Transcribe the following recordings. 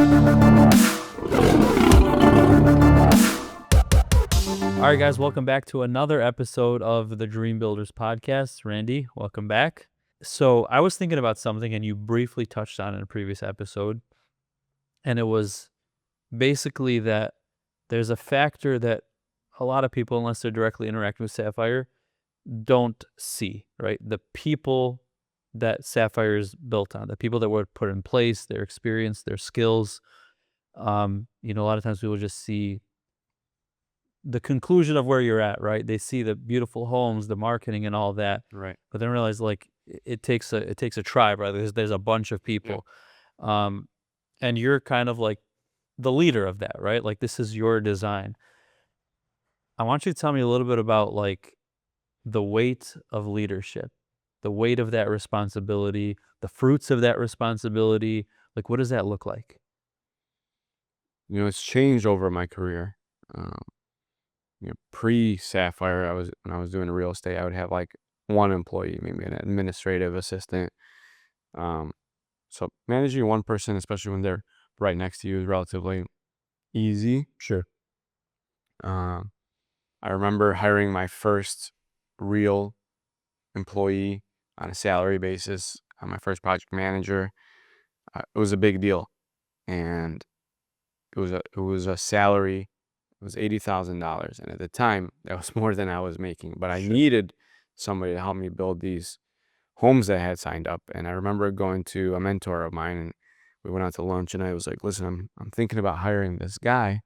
All right, guys, welcome back to another episode of the Dream Builders podcast. Randy, welcome back. So I was thinking about something, and you briefly touched on it in a previous episode, and it was basically that there's a factor that a lot of people, unless they're directly interacting with Sapphire, don't see, right? The people that Sapphire is built on, the people that were put in place, their experience, their skills. A lot of times people just see the conclusion of where you're at, right? They see the beautiful homes, the marketing and all that, Right. but then realize like it takes a tribe, right? There's a bunch of people. And you're kind of like the leader of that, right? Like this is your design. I want you to tell me a little bit about like the weight of leadership, the weight of that responsibility, the fruits of that responsibility. Like, what does that look like? It's changed over my career. Pre-Sapphire, when I was doing real estate, I would have like one employee, maybe an administrative assistant. So managing one person, especially when they're right next to you, is relatively easy. Sure. I remember hiring my first real employee on a salary basis, my first project manager. It was a big deal, and it was a salary. It was $80,000, and at the time, that was more than I was making. But I needed somebody to help me build these homes that I had signed up. And I remember going to a mentor of mine, and we went out to lunch, and I was like, "Listen, I'm thinking about hiring this guy.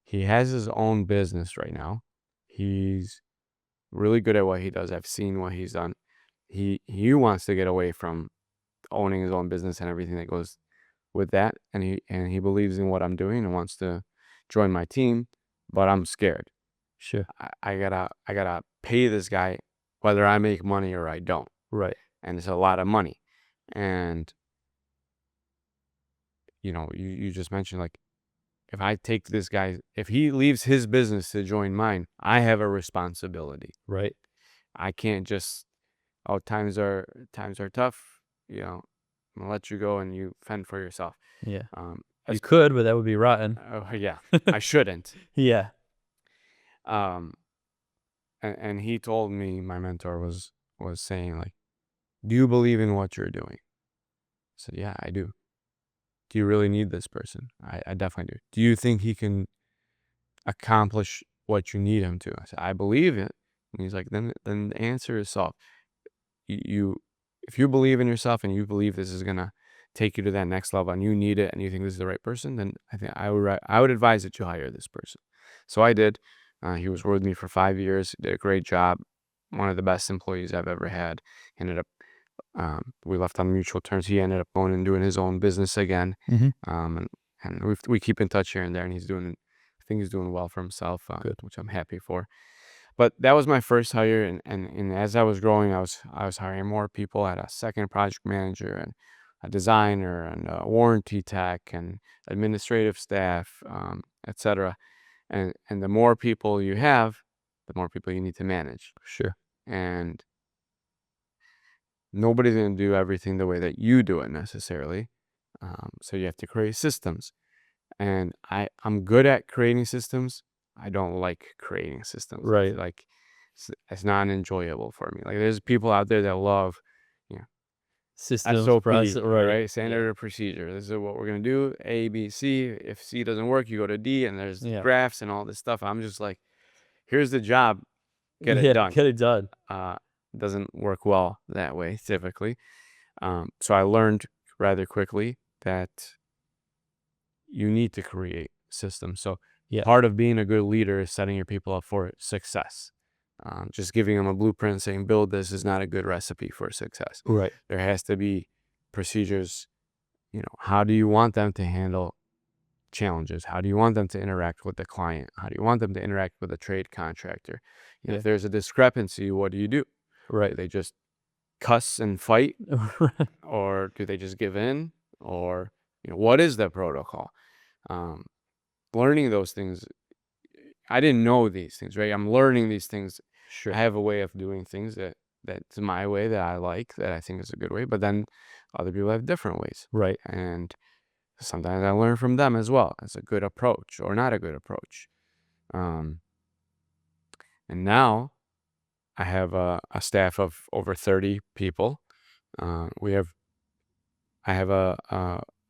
He has his own business right now. He's really good at what he does. I've seen what he's done. He wants to get away from owning his own business and everything that goes with that, and he believes in what I'm doing and wants to join my team, but I'm scared. Sure. I gotta pay this guy whether I make money or I don't, Right. and it's a lot of money. And you just mentioned, like, if I take this guy, if he leaves his business to join mine, I have a responsibility. Right. I can't just, oh, times are tough, I'm gonna let you go and you fend for yourself. Yeah. Um, You as could, but that would be rotten. Oh yeah, I shouldn't. Yeah. Um, and he told me, my mentor was saying, like, do you believe in what you're doing? I said, yeah, I do. Do you really need this person? I definitely do. Do you think he can accomplish what you need him to? I said, I believe it. And he's like, then the answer is solved. If you believe in yourself and you believe this is gonna take you to that next level and you need it and you think this is the right person, then I think I would advise that you hire this person. So I did. He was with me for 5 years, did a great job. One of the best employees I've ever had. Ended up, we left on mutual terms. He ended up going and doing his own business again. And we keep in touch here and there, and I think he's doing well for himself, which I'm happy for. But that was my first hire, and as I was growing, I was hiring more people. I had a second project manager and a designer and a warranty tech and administrative staff, etc. And the more people you have, the more people you need to manage. Sure. And nobody's going to do everything the way that you do it necessarily. So you have to create systems. And I'm good at creating systems. I don't like creating systems. Right. Like, it's not enjoyable for me. Like, there's people out there that love, Systems, SOP, process, right? Standard procedure. This is what we're going to do. A, B, C. If C doesn't work, you go to D, and there's graphs and all this stuff. I'm just like, here's the job. Get it done. Get it done. Doesn't work well that way, typically. So I learned rather quickly that you need to create systems. So part of being a good leader is setting your people up for success. Just giving them a blueprint saying, build this, is not a good recipe for success. Right. There has to be procedures. How do you want them to handle challenges? How do you want them to interact with the client? How do you want them to interact with a trade contractor? If there's a discrepancy, what do you do? Right. Do they just cuss and fight? Or do they just give in? Or, what is the protocol? Learning those things. I didn't know these things, right? I'm learning these things. Sure. I have a way of doing things that's my way, that I like, that I think is a good way. But then other people have different ways. Right. And Sometimes I learn from them as well. It's a good approach or not a good approach. Um, and now I have a staff of over 30 people. We have I have a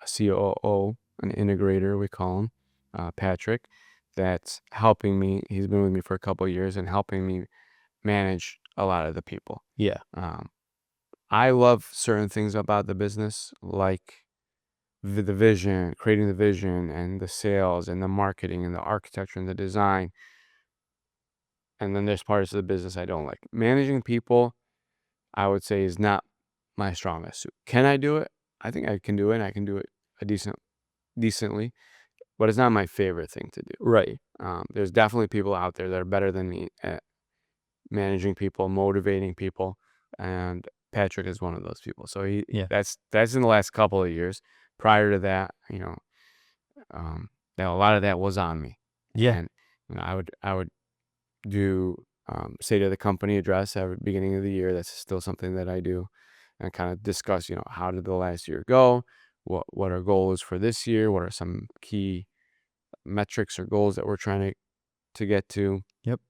COO, an integrator, we call him, Patrick, that's helping me. He's been with me for a couple of years and helping me manage a lot of the people. Yeah. Um, I love certain things about the business, like the vision, creating the vision, and the sales, and the marketing, and the architecture, and the design. And then there's parts of the business I don't like. Managing people, I would say, is not my strongest suit. Can I do it? I think I can do it. And I can do it a decently, but it's not my favorite thing to do. Right. There's definitely people out there that are better than me at managing people, motivating people, and Patrick is one of those people. So Yeah. that's in the last couple of years. Prior to that, that a lot of that was on me, Yeah. and I would do state of the company address at the beginning of the year. That's still something that I do, and kind of discuss, how did the last year go? What our goal is for this year? What are some key metrics or goals that we're trying to get to? Yep.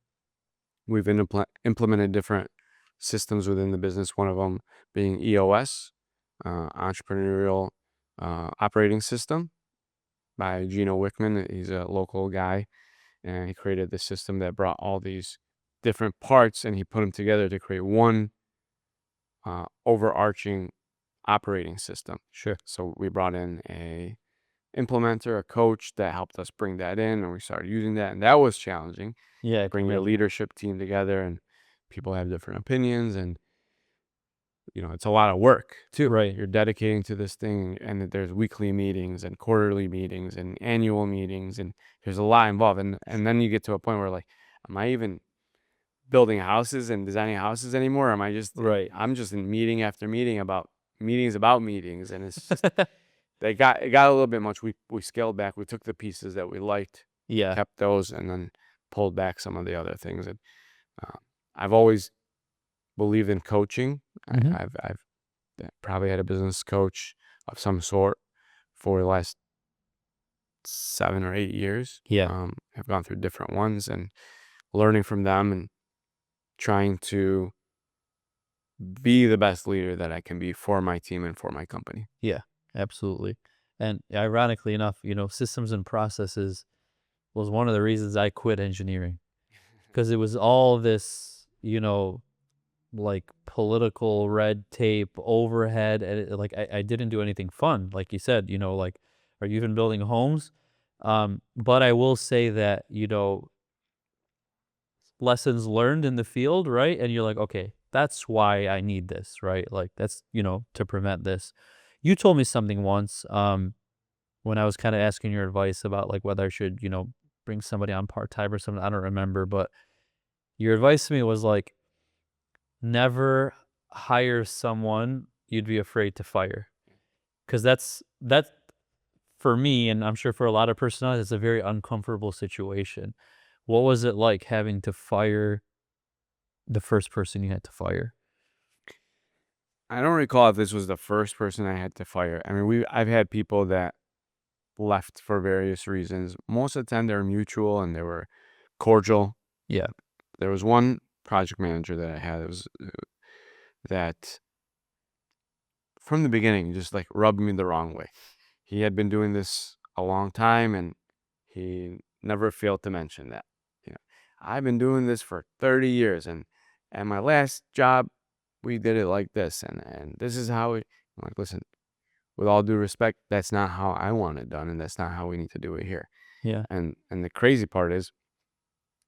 We've implemented different systems within the business. One of them being EOS, Entrepreneurial Operating System, by Gino Wickman. He's a local guy, and he created this system that brought all these different parts and he put them together to create one overarching operating system. Sure. So we brought in a implementer, a coach that helped us bring that in, and we started using that, and that was challenging. Yeah. I can Bringing a imagine. leadership team together, and people have different opinions, and it's a lot of work too. Right. You're dedicating to this thing, and there's weekly meetings and quarterly meetings and annual meetings, and there's a lot involved. And then you get to a point where, like, am I even building houses and designing houses anymore? Or am I just Right. I'm just in meeting after meeting about meetings, and it's just it got a little bit much. We scaled back. We took the pieces that we liked, Yeah. kept those, and then pulled back some of the other things. And uh, I've always believed in coaching. Hmm. I've probably had a business coach of some sort for the last 7 or 8 years. Yeah. I've gone through different ones and learning from them and trying to be the best leader that I can be for my team and for my company. Yeah. Absolutely. And ironically enough, systems and processes was one of the reasons I quit engineering, because it was all this, like political red tape overhead, and like I didn't do anything fun, like you said, like, are you even building homes? But I will say that, lessons learned in the field, right? And you're like, okay, that's why I need this, right? Like that's, to prevent this. You told me something once, when I was kind of asking your advice about like whether I should, bring somebody on part-time or something. I don't remember, but your advice to me was like, never hire someone you'd be afraid to fire. Cause that's for me, and I'm sure for a lot of personalities, it's a very uncomfortable situation. What was it like having to fire the first person you had to fire? I don't recall if this was the first person I had to fire. I mean, I've had people that left for various reasons. Most of the time, they were mutual and they were cordial. Yeah. There was one project manager that I had that from the beginning just like rubbed me the wrong way. He had been doing this a long time, and he never failed to mention that. You know, I've been doing this for 30 years, and my last job, we did it like this, and this is how it. I'm like, listen, with all due respect, that's not how I want it done, and that's not how we need to do it here. Yeah. And the crazy part is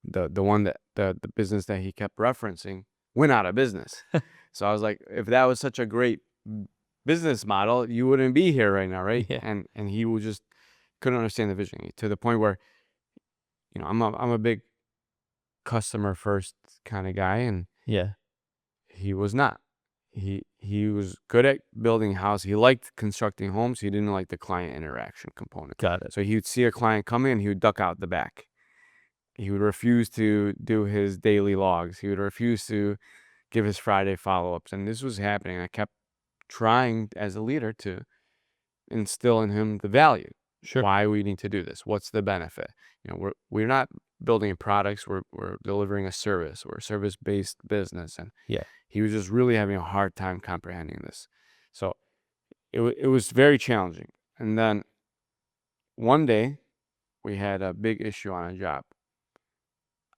the one that the business that he kept referencing went out of business. So I was like, if that was such a great business model, you wouldn't be here right now, right? Yeah. And he would just couldn't understand the vision to the point where, I'm a big customer first kind of guy, and Yeah. he was not. He was good at building houses. He liked constructing homes. He didn't like the client interaction component. Got it. So he would see a client come in, he would duck out the back. He would refuse to do his daily logs. He would refuse to give his Friday follow-ups. And this was happening. I kept trying as a leader to instill in him the value. Sure. Why we need to do this. What's the benefit? We're not building products. We're delivering a service. We're a service-based business. And Yeah. he was just really having a hard time comprehending this. So it was very challenging. And then one day we had a big issue on a job.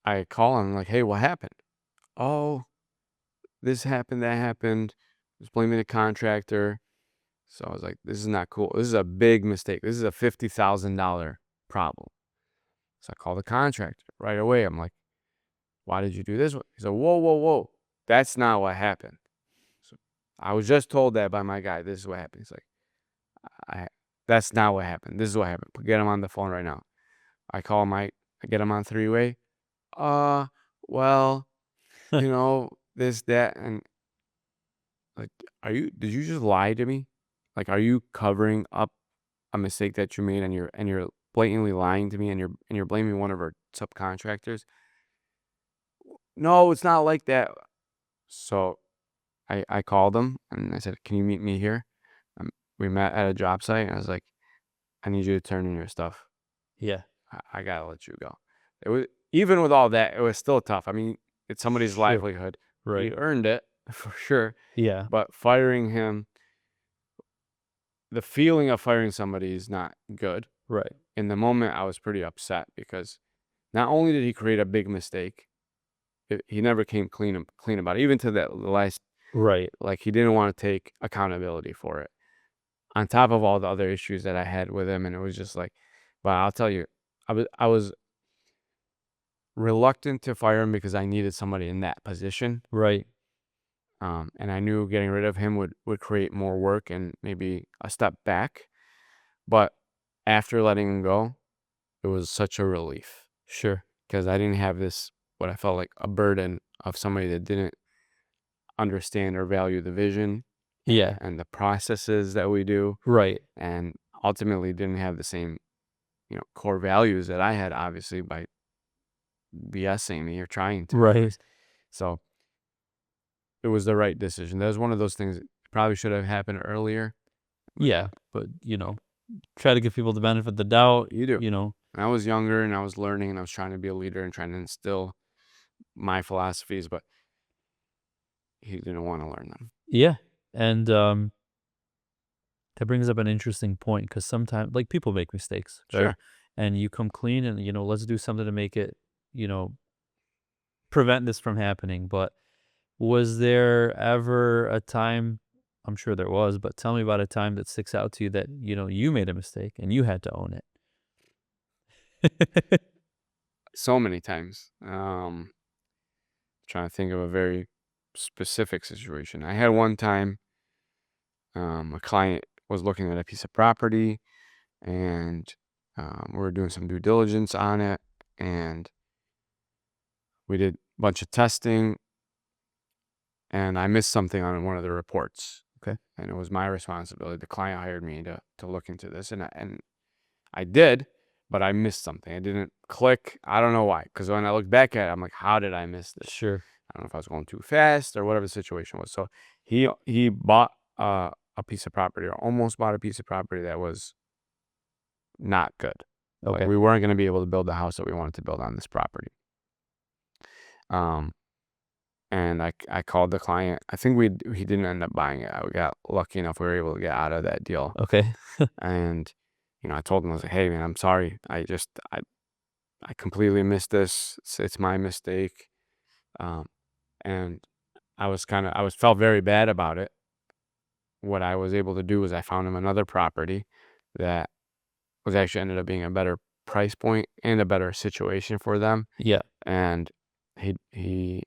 I call him like, hey, what happened? Oh, this happened, that happened. I was blaming the contractor. So I was like, this is not cool. This is a big mistake. This is a $50,000 problem. So I called the contractor right away. I'm like, why did you do this? He said, whoa, whoa, whoa. That's not what happened. So I was just told that by my guy. This is what happened. He's like, that's not what happened. This is what happened. Get him on the phone right now. I call Mike. I get him on three-way. Well, this, that, and like, did you just lie to me? Like, are you covering up a mistake that you made, and you're blatantly lying to me, and you're blaming one of our subcontractors? No, it's not like that. So I called him and I said, can you meet me here? We met at a job site, and I was like, I need you to turn in your stuff. Yeah. I gotta let you go. It was, even with all that, it was still tough. I mean, it's somebody's Sure. livelihood. Right. He earned it for sure. Yeah. But firing him, the feeling of firing somebody is not good. Right. In the moment, I was pretty upset because not only did he create a big mistake, he never came clean about it. Even to the last, Right. like, he didn't want to take accountability for it. On top of all the other issues that I had with him, and it was just like, well, I'll tell you, I was reluctant to fire him because I needed somebody in that position. Right. And I knew getting rid of him would create more work and maybe a step back. But after letting him go, it was such a relief Sure. because I didn't have this, what I felt like a burden of somebody that didn't understand or value the vision Yeah. and the processes that we do, Right. and ultimately didn't have the same, core values that I had, obviously, by BSing me or trying to. Right. So it was the right decision. That was one of those things that probably should have happened earlier. Yeah. But, try to give people the benefit of the doubt. You do. You know. I was younger and I was learning and I was trying to be a leader and trying to instill my philosophies, but he didn't want to learn them. Yeah. And that brings up an interesting point, because sometimes, like, people make mistakes, right? Sure. And you come clean and, let's do something to make it, prevent this from happening. But was there ever a time, I'm sure there was, but tell me about a time that sticks out to you that, you made a mistake and you had to own it? So many times. Trying to think of a very specific situation. I had one time, a client was looking at a piece of property, and we were doing some due diligence on it, and we did a bunch of testing, and I missed something on one of the reports. Okay. And it was my responsibility. The client hired me to look into this, and I did, but I missed something. I didn't click. I don't know why. Because when I look back at it, I'm like, how did I miss this? Sure. I don't know if I was going too fast or whatever the situation was. So he bought a piece of property, or almost bought a piece of property that was not good. Okay. Like, we weren't going to be able to build the house that we wanted to build on this property. And I called the client. I think he didn't end up buying it. We got lucky enough we were able to get out of that deal. Okay. And I told him, I was like, hey man, I'm sorry. I completely missed this. It's my mistake. And I felt very bad about it. What I was able to do was I found him another property that was actually ended up being a better price point and a better situation for them. Yeah. And he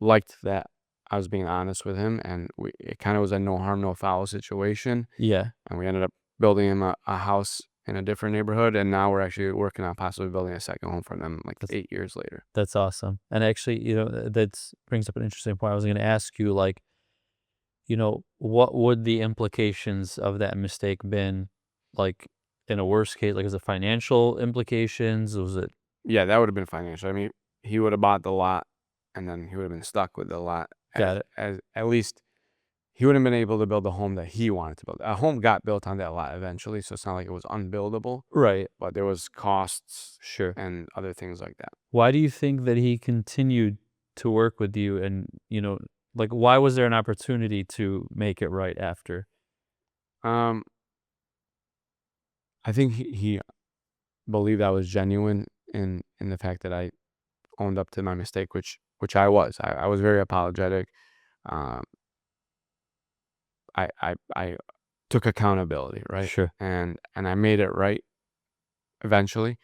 liked that I was being honest with him, and it kind of was a no harm, no foul situation. Yeah. And we ended up building him a house in a different neighborhood, and now we're actually working on possibly building a second home for them, like 8 years later. That's awesome. And actually, that brings up an interesting point. I was going to ask you, like, what would the implications of that mistake been, like, in a worst case? Like, is it financial implications? Was it? Yeah, that would have been financial. I mean, he would have bought the lot, and then he would have been stuck with the lot. Got it. As at least he wouldn't have been able to build the home that he wanted to build. A home got built on that lot eventually, so it's not like it was unbuildable, Right. but there was costs Sure. and other things like that. Why do you think that he continued to work with you and, like, why was there an opportunity to make it right after? Um, I think he believed I was genuine in the fact that I owned up to my mistake, which I was. I was very apologetic. Um, I took accountability, right? Sure. And I made it right eventually.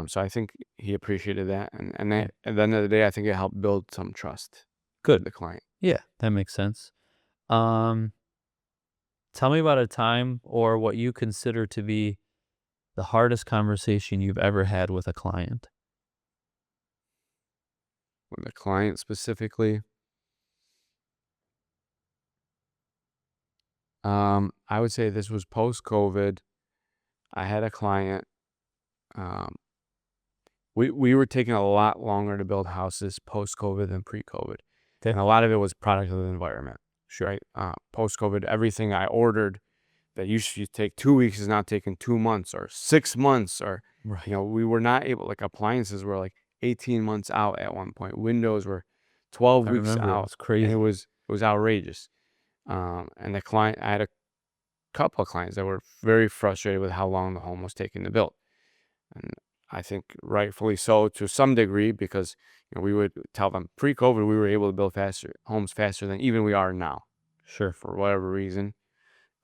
So I think he appreciated that, and Yeah. at the end of the day, I think it helped build some trust with Good. the client. Yeah, that makes sense. Um, Tell me about a time or what you consider to be the hardest conversation you've ever had with a client. With the client specifically, I would say this was post COVID. I had a client. Um, we were taking a lot longer to build houses post COVID than pre COVID, Okay. and a lot of it was product of the environment. Sure. Right, post COVID, everything I ordered that used to take 2 weeks is now taking 2 months or 6 months, or Right. we were not able, like, appliances were like 18 months out at one point. Windows were I 12 weeks remember it out, was and it crazy. was outrageous. And the client, I had a couple of clients that were very frustrated with how long the home was taking to build. And I think rightfully so to some degree, because we would tell them pre-COVID we were able to build homes faster than even we are now Sure. for whatever reason.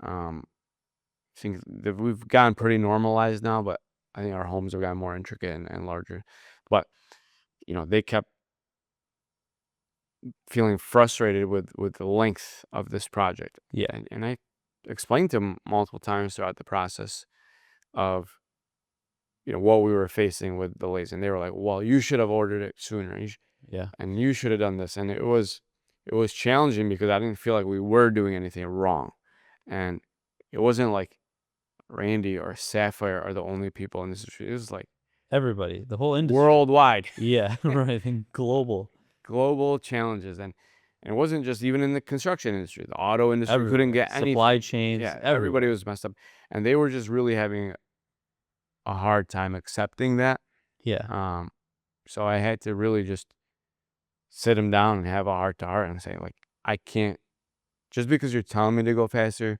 Um, I think that we've gotten pretty normalized now, but I think our homes have gotten more intricate and larger. But they kept feeling frustrated with the length of this project, Yeah. and I explained to them multiple times throughout the process of what we were facing with delays, and they were like, "Well, you should have ordered it sooner, Yeah. and you should have done this." And it was challenging because I didn't feel like we were doing anything wrong, and it wasn't like Randy or Sapphire are the only people in this industry. It was like Everybody, the whole industry. worldwide, Yeah. Right. I think global. global challenges, and it wasn't just even in the construction industry. The auto industry couldn't Everywhere. get Supply anything. chains Yeah, everybody everywhere. was messed up, and they were just really having a hard time accepting that. Yeah. Um, so I had to really just sit them down and have a heart to heart and say, like, I can't, just because you're telling me to go faster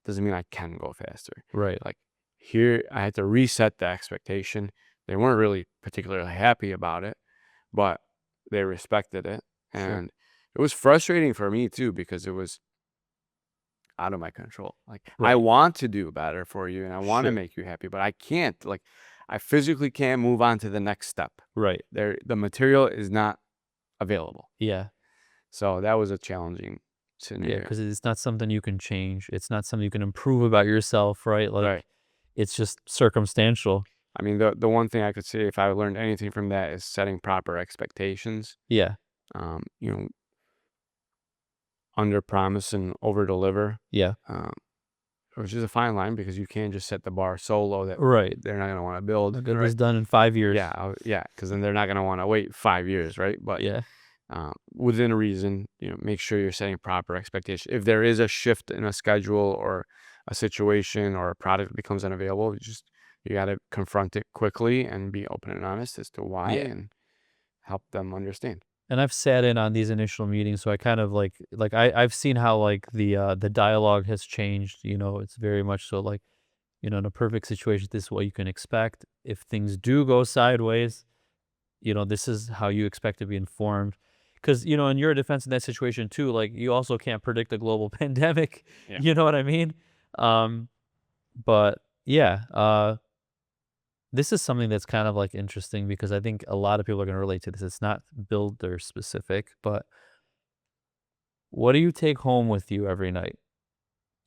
doesn't mean I can go faster. Right. Like, here I had to reset the expectation. They weren't really particularly happy about it, but they respected it. Sure. And it was frustrating for me too, because it was out of my control. Like, I Right. want to do better for you and I want to Sure. make you happy, but I can't. Like, I physically can't move on to the next step. Right. The material is not available. Yeah. So that was a challenging Yeah. scenario. Because it's not something you can change. It's not something you can improve about yourself, right? Right. Like, it's just circumstantial. I mean, the one thing I could say, if I learned anything from that, is setting proper expectations. Yeah. Um, you know, under promise and over deliver. Yeah. Um, which is a fine line, because you can't just set the bar so low that Right. they're not gonna want to build. I'll get Right. this done in 5 years. Yeah. Yeah. Because then they're not gonna want to wait 5 years, right? But Yeah. within reason, make sure you're setting proper expectations. If there is a shift in a schedule or a situation or a product becomes unavailable, you got to confront it quickly and be open and honest as to why, Yeah. and help them understand. And I've sat in on these initial meetings, so I kind of I've seen how like the dialogue has changed. It's very much so like, in a perfect situation, this is what you can expect. If things do go sideways, this is how you expect to be informed. Because, in your defense in that situation too, like you also can't predict a global pandemic. Yeah. You know what I mean? Um, but yeah, this is something that's kind of like interesting because I think a lot of people are going to relate to this. It's not builder specific, but what do you take home with you every night?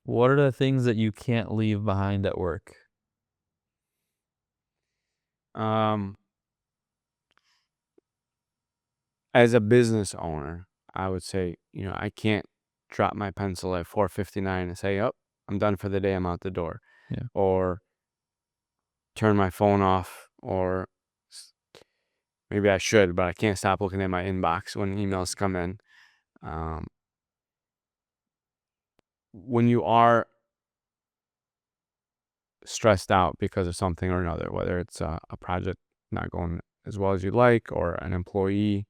What are the things that you can't leave behind at work? Um, as a business owner, I would say, I can't drop my pencil at 4:59 and say, "Oh, I'm done for the day. I'm out the door," Yeah. or turn my phone off, or maybe I should, but I can't stop looking at my inbox when emails come in. Um, when you are stressed out because of something or another, whether it's a project not going as well as you'd like, or an employee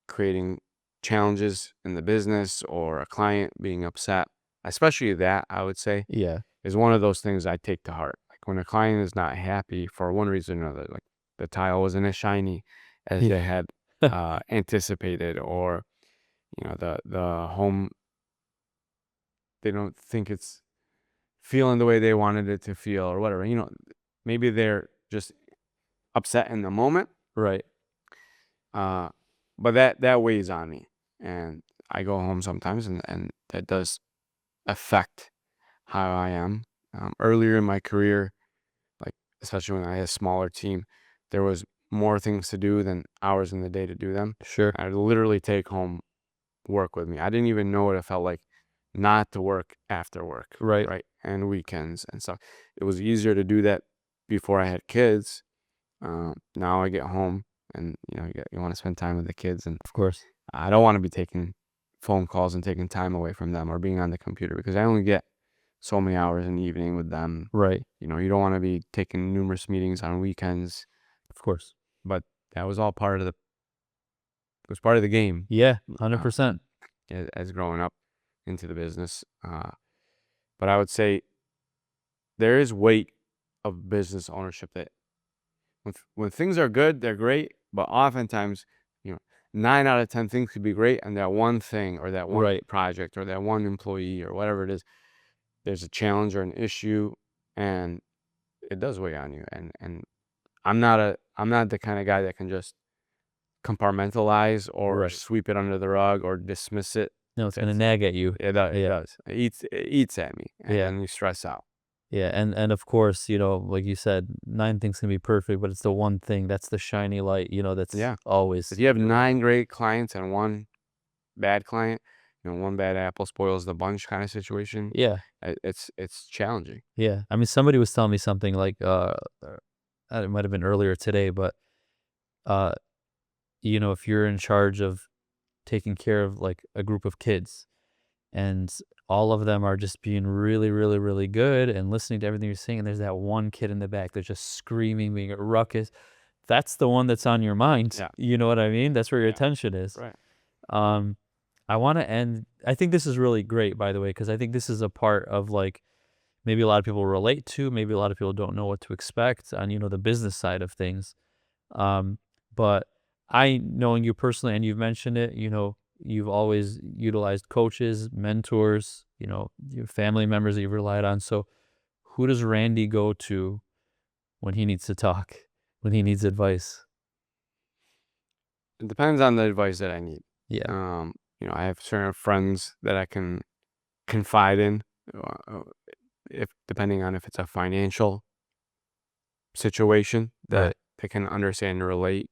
creating challenges in the business, or a client being upset, especially that, I would say, Yeah. is one of those things I take to heart. Like when a client is not happy for one reason or another, like the tile wasn't as shiny as they had anticipated, or the home, they don't think it's feeling the way they wanted it to feel, or whatever. Maybe they're just upset in the moment, Right. uh, but that weighs on me, and I go home sometimes, and that does affect how I am. Earlier in my career, like especially when I had a smaller team, there was more things to do than hours in the day to do them. Sure. I'd literally take home work with me. I didn't even know what it felt like not to work after work, Right. right? And weekends and stuff. It was easier to do that before I had kids. Now I get home, and you want to spend time with the kids, and Of course. I don't want to be taking phone calls and taking time away from them, or being on the computer, because I only get so many hours in the evening with them. Right. You don't want to be taking numerous meetings on weekends, Of course. but that was all part of the game, Yeah. uh, 100%. as growing up into the business. But I would say there is weight of business ownership, that when things are good, they're great, but oftentimes, you know, 9 out of 10 things could be great, and that one thing, or that one Right. project, or that one employee, or whatever it is, there's a challenge or an issue, and it does weigh on you. And I'm not the kind of guy that can just compartmentalize or Right. sweep it under the rug or dismiss it. No, it's gonna It's nag at you. It does. It Yeah. does. It eats at me, and Yeah. then you stress out. Yeah. And of course, like you said, 9 things can be perfect, but it's the one thing that's the shiny light, that's Yeah. always If you have really. 9 great clients and one bad client, one bad apple spoils the bunch kind of situation. Yeah. It's challenging. Yeah. I mean, somebody was telling me something like, it might have been earlier today, but, uh, if you're in charge of taking care of like a group of kids and all of them are just being really, really, really good and listening to everything you're saying, and there's that one kid in the back that's just screaming, being a ruckus. That's the one that's on your mind. Yeah. You know what I mean? That's where your Yeah. attention is. Right. Um, I want to end. I think this is really great, by the way, because I think this is a part of like maybe a lot of people relate to. Maybe a lot of people don't know what to expect on the business side of things. Um, but I, knowing you personally, and you've mentioned it, you've always utilized coaches, mentors, your family members that you've relied on. So who does Randy go to when he needs to talk, when he needs advice? It depends on the advice that I need. Yeah. I have certain friends that I can confide in, uh, if depending on if it's a financial situation that Right. they can understand and relate,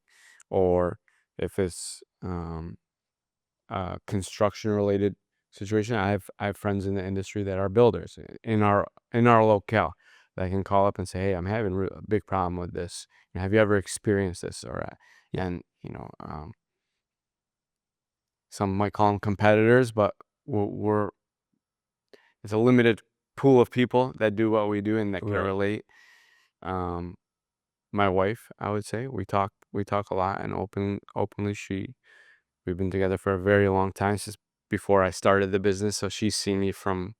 or if it's a construction related situation. I have friends in the industry that are builders in our locale, that I can call up and say, hey, I'm having a big problem with this. Have you ever experienced this? Or Yeah. and some might call them competitors, but we're it's a limited pool of people that do what we do and that can Right. relate. Um, my wife, I would say, we talk a lot, and openly. We've been together for a very long time, since before I started the business, so she's seen me from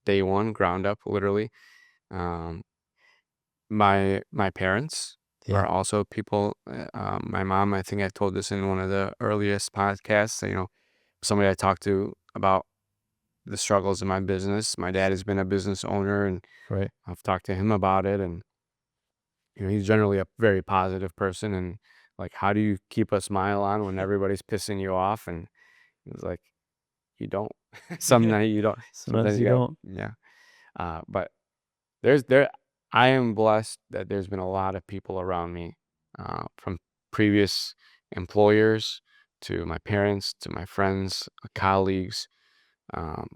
day one, ground up, literally. Um, my parents are Yeah. also people. My mom, I think I told this in one of the earliest podcasts. Somebody I talked to about the struggles in my business. My dad has been a business owner, and Right. I've talked to him about it, and he's generally a very positive person, and like, how do you keep a smile on when everybody's pissing you off? And he was like, you don't. Some Yeah. night you don't. Sometimes Sometimes you you got, don't. yeah. But there I am blessed that there's been a lot of people around me, from previous employers, to my parents, to my friends, colleagues, um,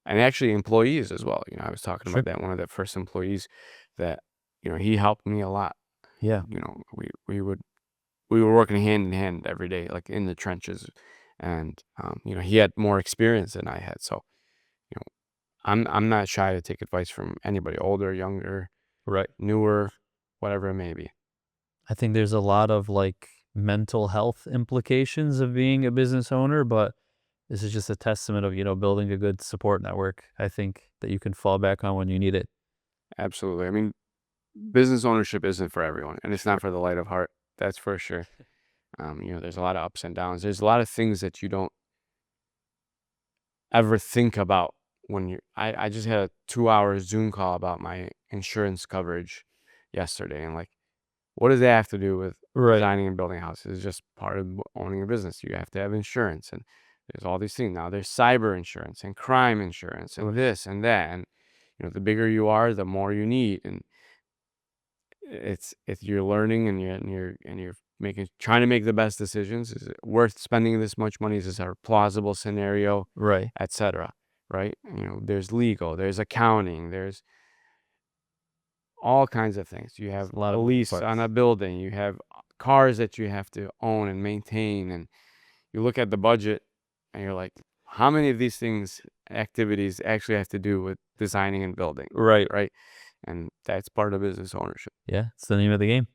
and actually employees as well. I was talking about Sure. that, one of the first employees, that he helped me a lot. Yeah. We were working hand in hand every day, like in the trenches, and he had more experience than I had, so I'm not shy to take advice from anybody, older, younger, Right. newer, whatever it may be. I think there's a lot of like mental health implications of being a business owner, but this is just a testament of, building a good support network, I think, that you can fall back on when you need it. Absolutely. I mean, business ownership isn't for everyone, and it's not for the light of heart. That's for sure. There's a lot of ups and downs. There's a lot of things that you don't ever think about when I just had a 2-hour Zoom call about my insurance coverage yesterday, and like, what does that have to do with Right. designing and building houses? It's just part of owning a business. You have to have insurance, and there's all these things. Now there's cyber insurance and crime insurance and this and that, and the bigger you are, the more you need, and it's you're learning and you're trying to make the best decisions. Is it worth spending this much money? Is this a plausible scenario, Right. etc., right? There's legal, there's accounting, there's all kinds of things. You have A lot a of moving lease on parts. a building, you have cars that you have to own and maintain, and you look at the budget and you're like, how many of these activities actually have to do with designing and building, Right. right? And that's part of business ownership. Yeah, it's the name of the game.